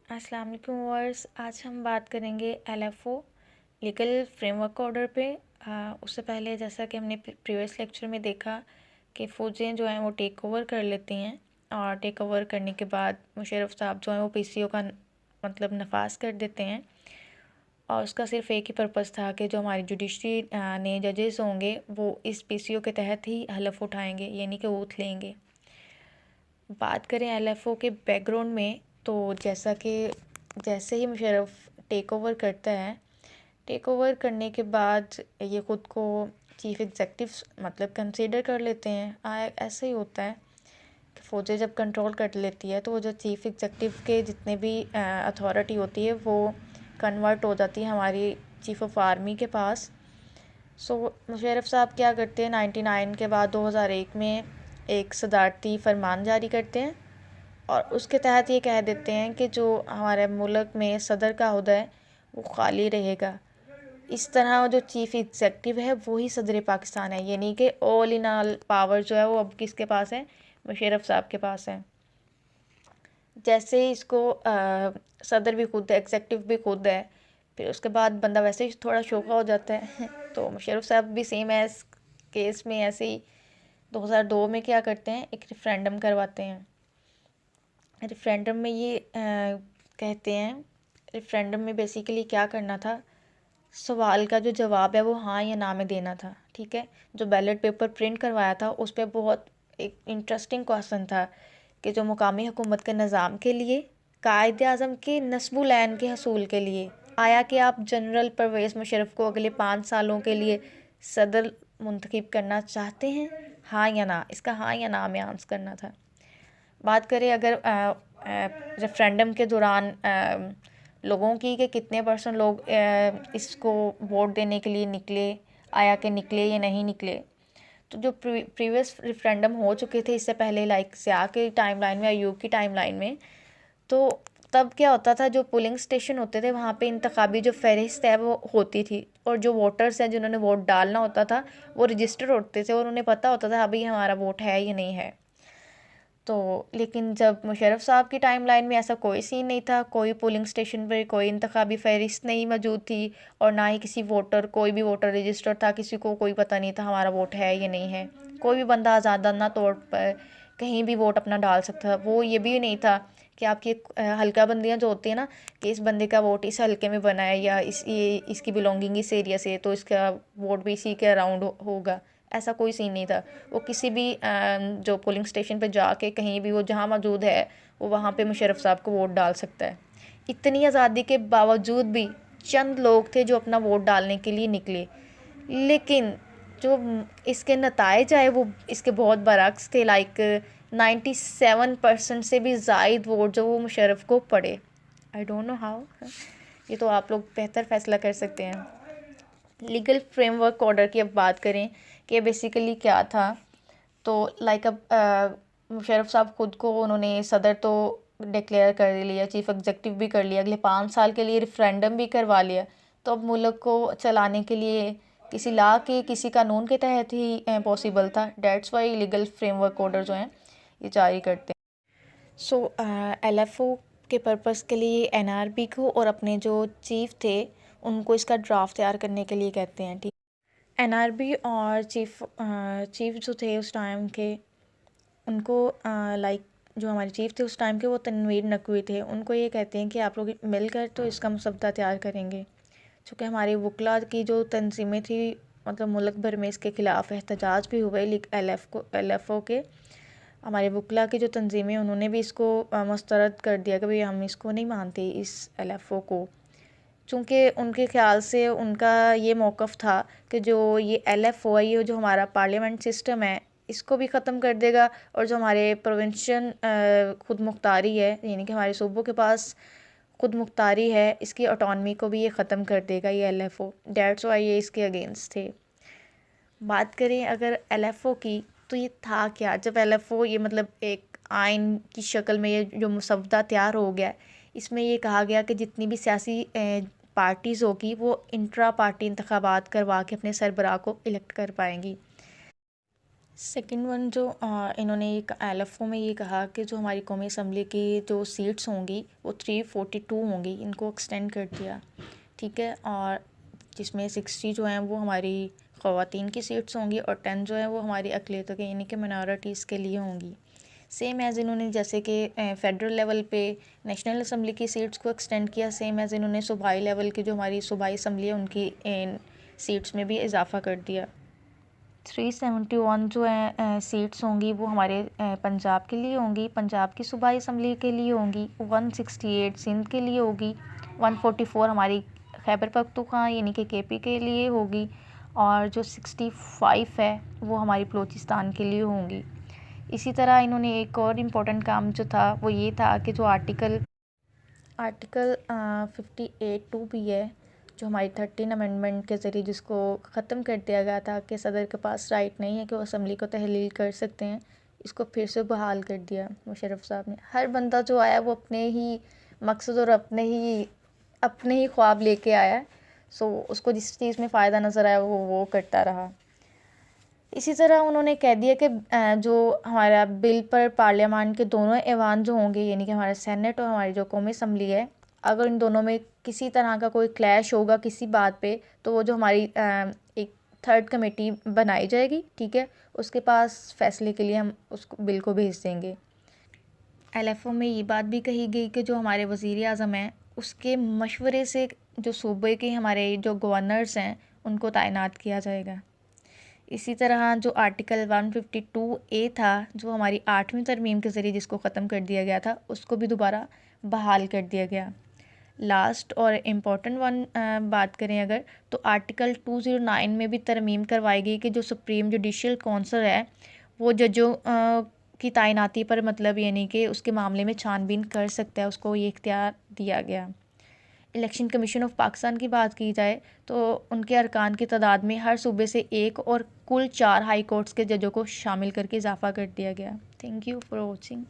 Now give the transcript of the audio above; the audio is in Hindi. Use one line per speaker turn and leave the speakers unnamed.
अस्सलाम वालेकुम व्यूअर्स। आज हम बात करेंगे एलएफओ लीगल फ्रेमवर्क ऑर्डर पे। उससे पहले जैसा कि हमने प्रीवियस लेक्चर में देखा कि फ़ौजें जो हैं वो टेक ओवर कर लेती हैं और टेक ओवर करने के बाद मुशर्रफ साहब जो हैं वो पीसीओ का मतलब नफाज कर देते हैं। और उसका सिर्फ एक ही पर्पज़ था कि जो हमारी जुडिशरी ने जजेस होंगे वो इस पीसीओ के तहत ही हलफ उठाएंगे, यानी कि ओथ लेंगे। बात करें एलएफओ के बैकग्राउंड में, तो जैसे ही मुशर्रफ टेक ओवर करता है, टेक ओवर करने के बाद ये ख़ुद को चीफ़ एग्जेक्टिव मतलब कंसीडर कर लेते हैं। ऐसे ही होता है कि फ़ौजें जब कंट्रोल कर लेती है तो वो जो चीफ़ एग्जेक्टिव के जितने भी अथॉरिटी होती है वो कन्वर्ट हो जाती है हमारी चीफ़ ऑफ आर्मी के पास। मुशर्रफ साहब क्या करते हैं, 99 के बाद 2001 में एक सदारती फरमान जारी करते हैं और उसके तहत ये कह देते हैं कि जो हमारे मुल्क में सदर का ओहदा है वो खाली रहेगा। इस तरह जो चीफ़ एग्जेक्टिव है वही सदर पाकिस्तान है, यानी कि ऑल इन ऑल पावर जो है वो अब किसके पास है, मुशर्रफ साहब के पास है। जैसे ही इसको सदर भी खुद है, एग्जेक्टिव भी खुद है, फिर उसके बाद बंदा वैसे ही थोड़ा शोका हो जाता है तो मुशर्रफ साहब भी सेम एज केस में ऐसे ही 2002 में क्या करते हैं, एक रेफरेंडम करवाते हैं। रेफरेंडम में ये कहते हैं, रेफरेंडम में बेसिकली क्या करना था, सवाल का जो जवाब है वो हाँ या ना में देना था। ठीक है, जो बैलेट पेपर प्रिंट करवाया था उस पर बहुत एक इंटरेस्टिंग क्वेश्चन था कि जो मुकामी हुकूमत के निज़ाम के लिए, कायदे आज़म के नस्बुल ऐन के हसूल के लिए आया कि आप जनरल परवेज़ मुशर्रफ को अगले 5 सालों के लिए सदर मुंतखब करना चाहते हैं, हाँ या ना। इसका हाँ या ना में आंसर करना था। बात करें अगर रेफरेंडम के दौरान लोगों की कि कितने परसेंट लोग इसको वोट देने के लिए निकले, आया कि निकले या नहीं निकले, तो जो प्रीवियस रेफरेंडम हो चुके थे इससे पहले, लाइक सियाह के टाइमलाइन में, अयूब की टाइमलाइन में, तो तब क्या होता था, जो पोलिंग स्टेशन होते थे वहाँ पे इंतखाबी जो फ़हरिस्त है वो होती थी और जो वोटर्स हैं जिन्होंने वोट डालना होता था वो रजिस्टर होते थे और उन्हें पता होता था अभी हमारा वोट है या नहीं है। तो लेकिन जब मुशर्रफ साहब की टाइमलाइन में ऐसा कोई सीन नहीं था, कोई पोलिंग स्टेशन पर कोई इंतखाबी फ़हरिस्त नहीं मौजूद थी और ना ही किसी वोटर, कोई भी वोटर रजिस्टर था, किसी को कोई पता नहीं था हमारा वोट है या नहीं है। कोई भी बंदा आज़ादाना तौर पर कहीं भी वोट अपना डाल सकता था। वो ये भी नहीं था कि आपकी हल्का बंदियाँ जो होती है ना, कि इस बंदे का वोट इस हल्के में बना है या इसकी बिलोंगिंग इस एरिया से, तो इसका वोट भी इसी के अराउंड होगा। ऐसा कोई सीन नहीं था। वो किसी भी जो पोलिंग स्टेशन पे जाके कहीं भी वो जहाँ मौजूद है वो वहाँ पे मुशर्रफ साहब को वोट डाल सकता है। इतनी आज़ादी के बावजूद भी चंद लोग थे जो अपना वोट डालने के लिए निकले, लेकिन जो इसके नताइज आए वो इसके बहुत बरअक्स थे। लाइक 97% से भी ज़ायद वोट जो वो मुशर्रफ को पड़े। आई डोंट नो हाउ, ये तो आप लोग बेहतर फैसला कर सकते हैं। लीगल फ्रेमवर्क ऑर्डर की अब बात करें कि बेसिकली क्या था, तो लाइक अब मुशर्रफ साहब खुद को उन्होंने सदर तो डिक्लेयर कर लिया, चीफ़ एग्जेक्टिव भी कर लिया, अगले 5 साल के लिए रेफरेंडम भी करवा लिया। तो अब मुल्क को चलाने के लिए किसी लॉ के, किसी कानून के तहत ही पॉसिबल था। That's why legal framework order जो हैं ये जारी करते हैं। एलएफओ के पर्पस के लिए एनआरबी को और अपने जो चीफ थे उनको इसका ड्राफ्ट तैयार करने के लिए कहते हैं। ठीक, एनआरबी और चीफ जो थे उस टाइम के, उनको लाइक जो हमारे चीफ थे उस टाइम के वो तनवीर नकवी थे, उनको ये कहते हैं कि आप लोग मिलकर तो इसका मसवदा तैयार करेंगे। चूँकि हमारे वकला की जो तंजीमें थी, मतलब मुल्क भर में इसके ख़िलाफ़ एहतजाज भी हुए एलएफओ के, हमारे वकला की जो तंजीमें, उन्होंने भी इसको मुस्तरद कर दिया कि भाई हम इसको नहीं मानते इस एलएफओ को। चूँकि उनके ख़्याल से उनका ये मौक़िफ़ था कि जो ये एलएफओ है, ये जो हमारा पार्लियामेंट सिस्टम है इसको भी ख़त्म कर देगा और जो हमारे प्रोविंशन खुद मुख्तारी है, यानी कि हमारे सूबों के पास खुद मुख्तारी है, इसकी ऑटोनमी को भी ये ख़त्म कर देगा ये एलएफओ। डेट्स वाई ये इसके अगेंस्ट थे। बात करें अगर एलएफओ की, तो ये था क्या, जब एलएफओ ये मतलब एक आइन की शक्ल में ये जो मसवदा तैयार हो गया, इसमें ये कहा गया कि जितनी भी सियासी पार्टीज़ होगी वो इंट्रा पार्टी इंतखाबात करवा के अपने सरबराह को इलेक्ट कर पाएंगी। सेकंड वन जो इन्होंने एक LFO में ये कहा कि जो हमारी कौमी असम्बली की जो सीट्स होंगी वो 342 होंगी, इनको एक्सटेंड कर दिया, ठीक है। और जिसमें 60 जो हैं वो हमारी ख़वातीन की सीट्स होंगी और 10 जो है वो हमारी अक़लियतों के यानी कि मिनॉरिटीज़ के लिए होंगी। सेम एज़ इन्होंने जैसे कि फेडरल लेवल पे नेशनल असम्बली की सीट्स को एक्सटेंड किया, सेम एज़ इन्होंने सूबाई लेवल की जो हमारी सूबाई असम्बली है उनकी सीट्स में भी इजाफ़ा कर दिया। 371 जो है सीट्स होंगी वो हमारे पंजाब के लिए होंगी, पंजाब की सूबाई असम्बली के लिए होंगी। 168 सिंध के लिए होगी, 144 हमारी खैबर पख्तूनख्वा यानी कि KP के लिए होगी, और जो 65 है वो हमारी बलूचिस्तान के लिए होंगी। इसी तरह इन्होंने एक और इम्पोर्टेंट काम जो था वो ये था कि जो आर्टिकल 58(2) भी है, जो हमारी 13 अमेंडमेंट के ज़रिए जिसको ख़त्म कर दिया गया था कि सदर के पास राइट नहीं है कि वो असम्बली को तहलील कर सकते हैं, इसको फिर से बहाल कर दिया मुशर्रफ साहब ने। हर बंदा जो आया वो अपने ही मकसद और अपने ही ख्वाब लेके आया, सो उसको जिस चीज़ में फ़ायदा नज़र आया वो करता रहा। इसी तरह उन्होंने कह दिया कि जो हमारा बिल पर पार्लियामान के दोनों ऐवान जो होंगे यानी कि हमारा सेनेट और हमारी जो कौमी असम्बली है, अगर इन दोनों में किसी तरह का कोई क्लैश होगा किसी बात पे, तो वो जो हमारी एक थर्ड कमेटी बनाई जाएगी, ठीक है, उसके पास फ़ैसले के लिए हम उस बिल को भेज देंगे। LFO में ये बात भी कही गई कि जो हमारे वज़ीर आज़म हैं उसके मशवरे से जो सूबे के हमारे जो गवर्नर्स हैं उनको तैनात किया जाएगा। इसी तरह जो आर्टिकल 152A था जो हमारी 8वीं तरमीम के ज़रिए जिसको ख़त्म कर दिया गया था, उसको भी दोबारा बहाल कर दिया गया। लास्ट और इम्पॉर्टेंट वन बात करें अगर, तो आर्टिकल 209 में भी तरमीम करवाई गई कि जो सुप्रीम जुडिशल काउंसिल है वो जजों की तैनाती पर मतलब यानी कि उसके मामले में छानबीन कर सकता है, उसको ये इख्तियार दिया गया। इलेक्शन कमीशन ऑफ पाकिस्तान की बात की जाए तो उनके अरकान की तादाद में हर सूबे से एक और कुल 4 हाई कोर्ट्स के जजों को शामिल करके इजाफ़ा कर दिया गया। Thank you for watching.